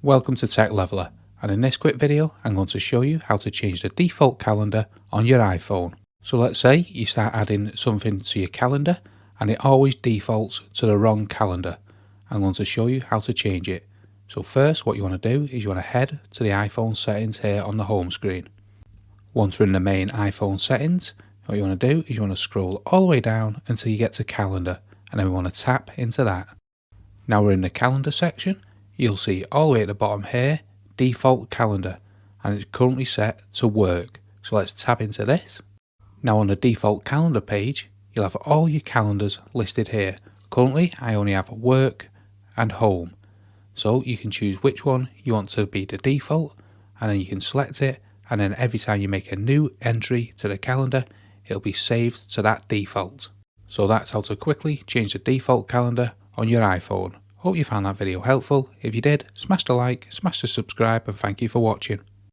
Welcome to Tech Leveler, and in this quick video I'm going to show you how to change the default calendar on your iPhone. So let's say you start adding something to your calendar and it always defaults to the wrong calendar. I'm going to show you how to change it. So first, what you want to do is you want to head to the iPhone settings here on the home screen. Once we're in the main iPhone settings, what you want to do is you want to scroll all the way down until you get to calendar, and then we want to tap into that. Now we're in the calendar section. You'll see all the way at the bottom here, default calendar, and it's currently set to work. So let's tap into this. Now on the default calendar page, you'll have all your calendars listed here. Currently, I only have work and home. So you can choose which one you want to be the default, and then you can select it, and then every time you make a new entry to the calendar, it'll be saved to that default. So that's how to quickly change the default calendar on your iPhone. Hope you found that video helpful. If you did, smash the like, smash the subscribe, and thank you for watching.